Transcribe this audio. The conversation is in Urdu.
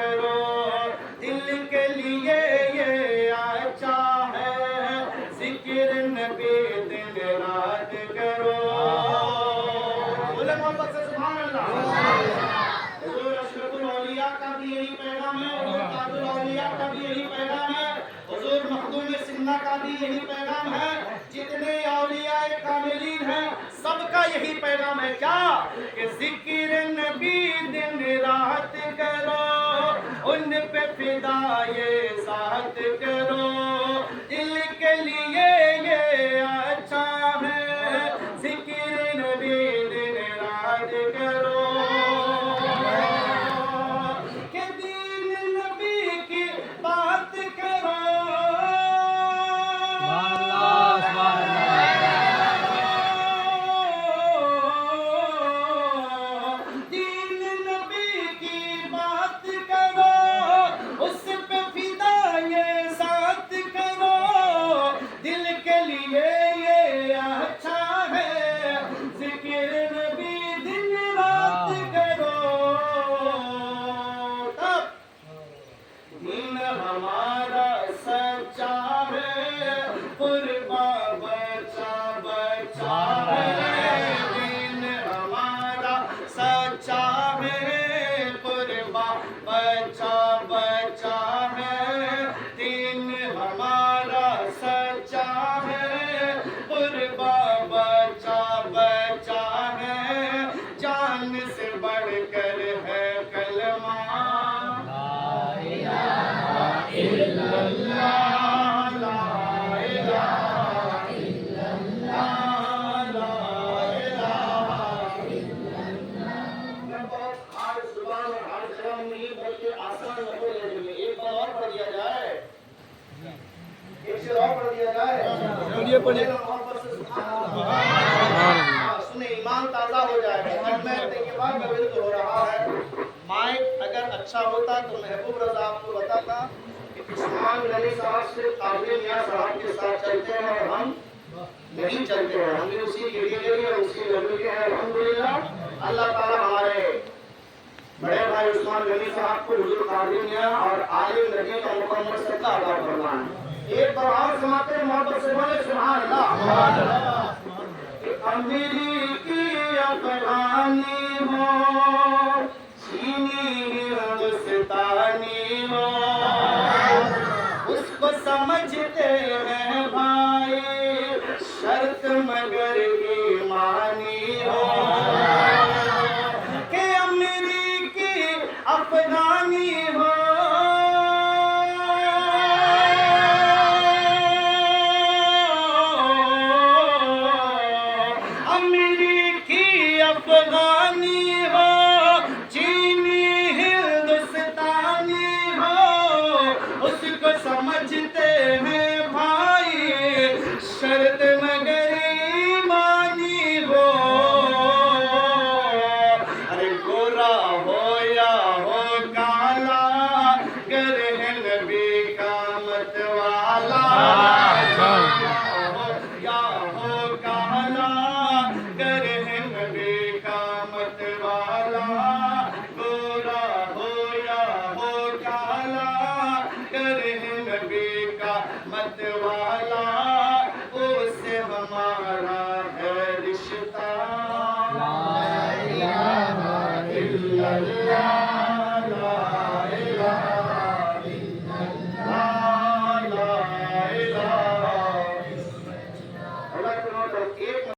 کرو دل کے لیے یہ اچھا ہے ذکر نبی دن رات کرو بولے محبت سے سبحان اللہ حضور اشرف الاولیاء کا بھی یہی پیغام ہے حضور تاج الاولیاء کا بھی یہی پیغام ہے حضور مخدوم سنہ کا بھی یہی پیغام ہے جتنے اولیاء کاملین ہیں سب کا یہی پیغام ہے کیا کہ ذکر نبی دن رات کرو ان پہ فدائے ذات کرو دل کے لیے یہ اچھا ہے ذکر نبی دن رات کرو کہ دین نبی کی بات کرو دین نبی کی بات کرو اس پہ فدائے ذات کرو دل کے لیے یہ اچھا ہے ذکر نبی دن رات کرو تب دین ہمارا سچا ہے قربان بچا بچا ہے دین ہمارا سچا ہے قربان بچا بچا ہے دین ہمارا سچا ہے قربان بچا بچا ہے جان سے بڑھ کر ہے کلمہ ایمان تازہ ہو جائے گا اب میں طیبہ کا ورد ہو رہا ہے مائک اگر اچھا ہوتا تو محبوب رضا آپ کو بتاتا کہ عثمان غنی صاحب سے قادری میاں صاحب کے ساتھ چلتے ہیں اور ہم نہیں چلتے ہیں ہم بھی اسی کے لیے اور اسی لڑکے کے ہیں الحمدللہ اللہ تعالیٰ ہمارے بڑے بھائی عثمان غنی صاحب کو حضور قادری میاں اور عالم نبی کا مکمل صدقہ عطا فرمائے ایک بار اور سماتے ہیں محبت سے بولے سبحان اللہ امیری کی افغانی ہو چینی ہندوستانی ہو اس کو سمجھتے ہیں بھائی شرط مگر ایمانی ہو کہ امیری کی افغانی ہو افغانی ہو چینی ہندوستانی ہو اس کو سمجھتے ہیں بھائی شرط مگر ایمانی ہو ارے گورا ہو یا ہو کالا گر ہے نبی کا مت والا یا ہو کالا گر ہے نبی کا مت والا گورا ہو یا ہو کالا گر ہے نبی کا مت والا اس سے ہمارا ہے رشتہ لا الہ الا اللہ